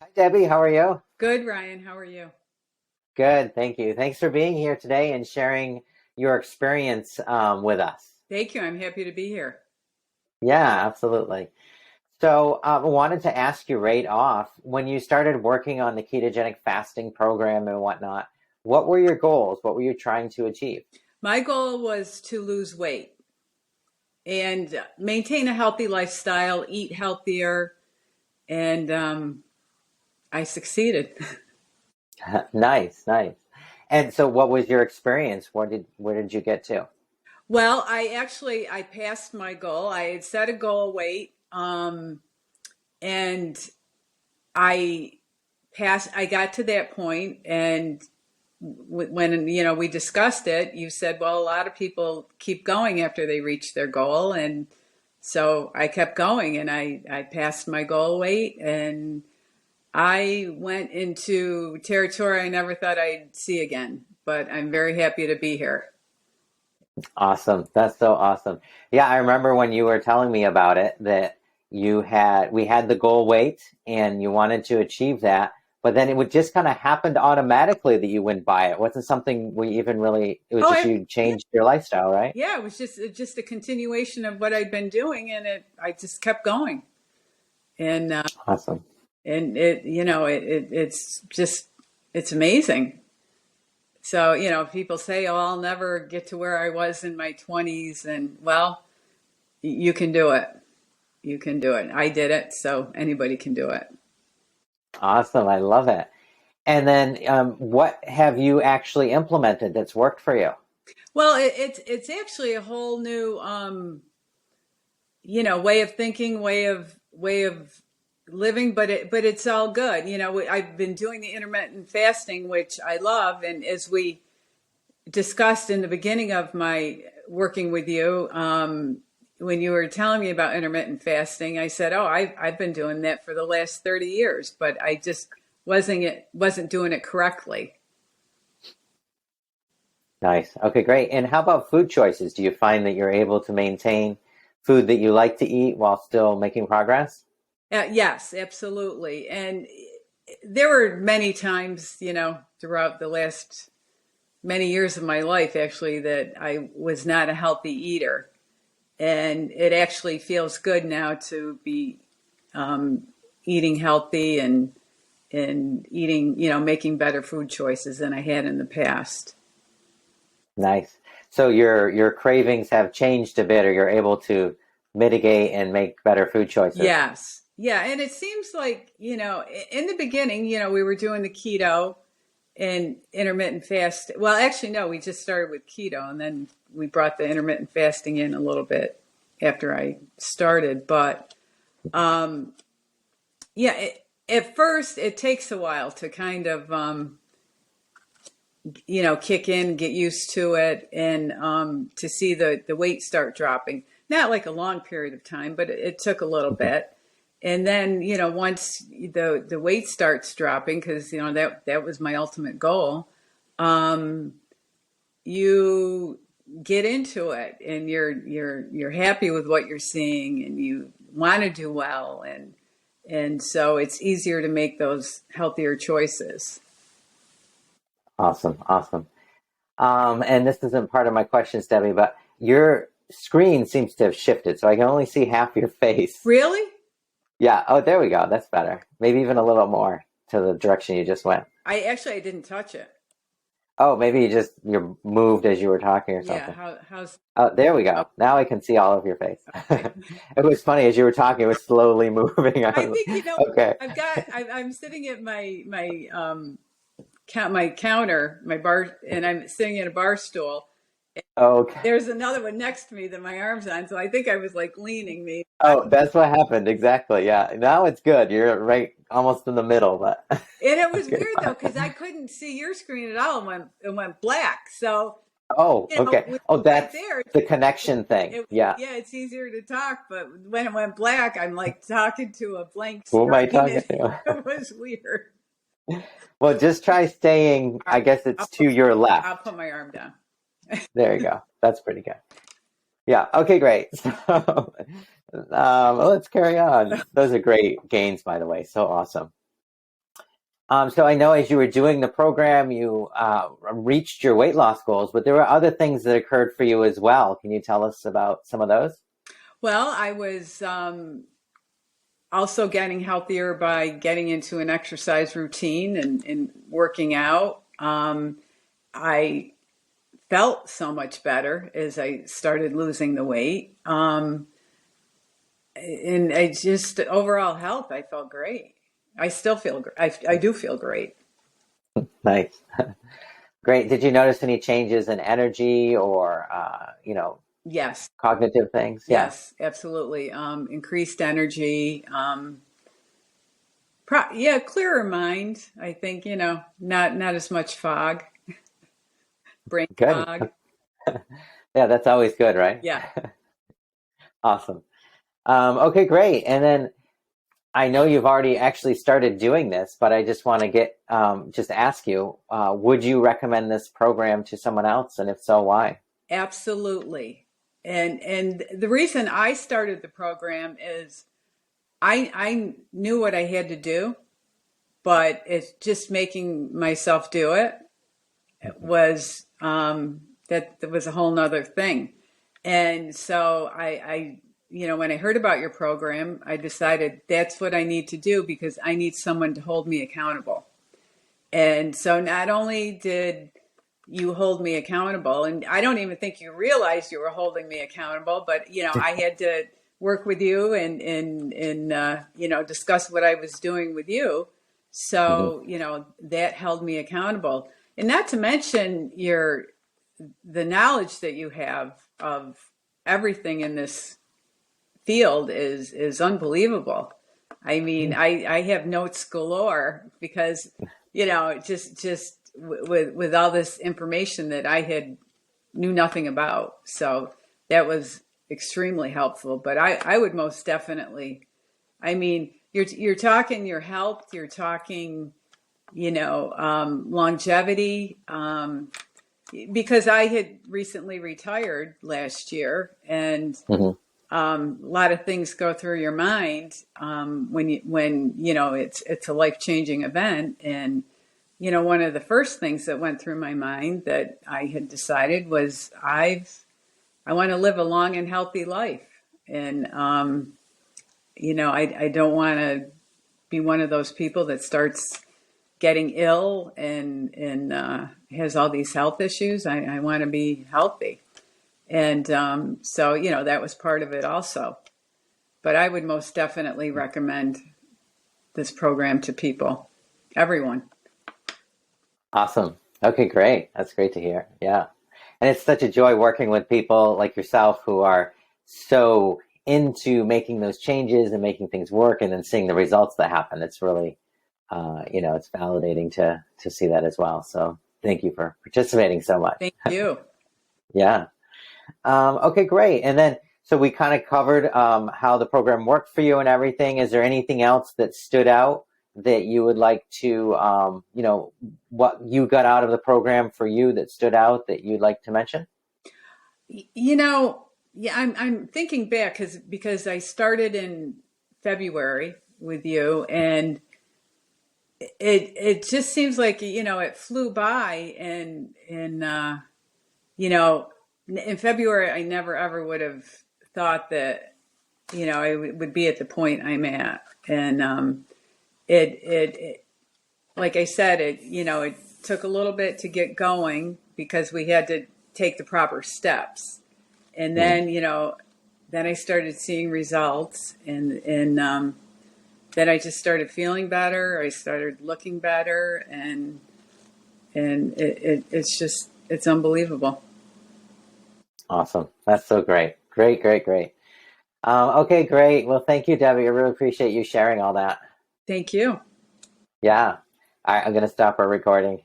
Hi, Debbie. How are you? Good, Ryan. How are you? Good. Thank you. Thanks for being here today and sharing your experience with us. Thank you. I'm happy to be here. Yeah, absolutely. So, I wanted to ask you right off when you started working on the ketogenic fasting program and whatnot, what were your goals? What were you trying to achieve? My goal was to lose weight and maintain a healthy lifestyle, eat healthier, and I succeeded. Nice, nice. And so, what was your experience? Where did you get to? Well, I passed my goal. I had set a goal weight, and I passed. I got to that point, and when we discussed it, you said, well, a lot of people keep going after they reach their goal, and so I kept going, and I passed my goal weight, and I went into territory I never thought I'd see again. But I'm very happy to be here. Awesome. That's so awesome. Yeah, I remember when you were telling me about it that we had the goal weight and you wanted to achieve that, but then it would just kind of happened automatically that you went by it. It wasn't something we even really, it was Oh, just you yeah, changed your lifestyle, right? yeah. It was just a continuation of what I'd been doing, and I just kept going, and Awesome. it's amazing. So, people say, oh, I'll never get to where I was in my 20s. And well, you can do it. You can do it. I did it, so anybody can do it. Awesome. I love it. And then what have you actually implemented that's worked for you? Well, it's actually a whole new way of thinking, way of living, but it's all good. I've been doing the intermittent fasting, which I love, and as we discussed in the beginning of my working with you, when you were telling me about intermittent fasting, I said, "Oh, I've been doing that for the last 30 years, but I just wasn't doing it correctly." Nice. Okay, great. And how about food choices? Do you find that you're able to maintain food that you like to eat while still making progress? Yes, absolutely. And there were many times, throughout the last many years of my life, actually, that I was not a healthy eater. And it actually feels good now to be um, eating healthy and eating, making better food choices than I had in the past. Nice. So your cravings have changed a bit, or you're able to mitigate and make better food choices. Yes. Yeah. And it seems like, in the beginning, we were doing the keto and intermittent fast. Well, actually, no, we just started with keto and then we brought the intermittent fasting in a little bit after I started. But um, yeah, at first, it takes a while to kind of, kick in, get used to it, and to see the weight start dropping. Not like a long period of time, but it took a little Mhm. bit. And then, once the weight starts dropping, because that was my ultimate goal, um, you get into it, and you're happy with what you're seeing, and you want to do well, and so it's easier to make those healthier choices. Awesome, awesome. And this isn't part of my questions, Debbie, but your screen seems to have shifted, so I can only see half your face. Really? Yeah. Oh, there we go. That's better. Maybe even a little more to the direction you just went. I didn't touch it. Oh, maybe you moved as you were talking or Yeah. something. How's Oh, there we oh, go. Now I can see all of your face. okay. It was funny as you were talking, it was slowly moving. I think Okay. I'm sitting at my counter, my bar, and I'm sitting at a bar stool. Okay. There's another one next to me that my arm's on, so I think I was like leaning maybe. Oh, that's what happened. Exactly. Yeah. Now it's good. You're right almost in the middle, but And it was okay, weird though because I fine. couldn't see your screen at all. It went black. So Oh, okay. with Oh, right that's there, the connection thing. Yeah. yeah, it's easier to talk. But when it went black, I'm like talking to a blank Who am I screen. talking It, to? it was weird. Well, just try staying, All I right, guess I'll it's to put your I'll left. put my arm down. There you go. That's pretty good. Yeah. Okay, great. So, let's carry on. Those are great gains, by the way. So awesome. So I know as you were doing the program, you reached your weight loss goals, but there were other things that occurred for you as well. Can you tell us about some of those? Well, I was also getting healthier by getting into an exercise routine and working out. I felt so much better as I started losing the weight. And I just overall health, I felt great. I still feel, I do feel great. Nice. Great. Did you notice any changes in energy or, Yes, cognitive things? Yeah. yes, absolutely. Increased energy. Yeah, clearer mind. I think, not as much fog, brain Good. fog. Yeah, that's always good, right? Yeah, Awesome. Okay, great. And then I know you've already actually started doing this, but I just want to just ask you, would you recommend this program to someone else? And if so, why? absolutely. And the reason I started the program is I knew what I had to do, but it's just making myself do it was that was a whole nother thing. And so when I heard about your program, I decided that's what I need to do because I need someone to hold me accountable. And so not only did you hold me accountable, and I don't even think you realized you were holding me accountable, but I had to work with you and discuss what I was doing with you. Hmm. So, that held me accountable. And not to mention the knowledge that you have of everything in this field is unbelievable. I mean, I have notes galore because just with all this information that I had knew nothing about. So that was extremely helpful. But I would most definitely. I mean, you're talking your health. You're talking longevity. Because I had recently retired last year, and Hmm. a lot of things go through your mind when it's a life changing event. And one of the first things that went through my mind that I had decided was I want to live a long and healthy life, and I don't want to be one of those people that starts getting ill and has all these health issues. I want to be healthy, and so that was part of it also. But I would most definitely recommend this program to people, everyone. Awesome. Okay, great. That's great to hear. Yeah. And it's such a joy working with people like yourself who are so into making those changes and making things work and then seeing the results that happen. It's really, it's validating to see that as well. So thank you for participating so much. Thank you. Yeah. Okay, great. And then, so we kind of covered how the program worked for you and everything. Is there anything else that stood out that you would like to, what you got out of the program for you that stood out that you'd like to mention? Yeah, I'm thinking back because I started in February with you, and it just seems like it flew by, and you know in February I never ever would have thought that I would be at the point I'm at, and it like I said, it took a little bit to get going because we had to take the proper steps, and Mm. then I started seeing results, and then I just started feeling better. I started looking better, and it's unbelievable. Awesome. That's so great. Great, great, great. Okay, great. Well, thank you, Debbie. I really appreciate you sharing all that. Thank you. Yeah. All right, I'm going to stop our recording.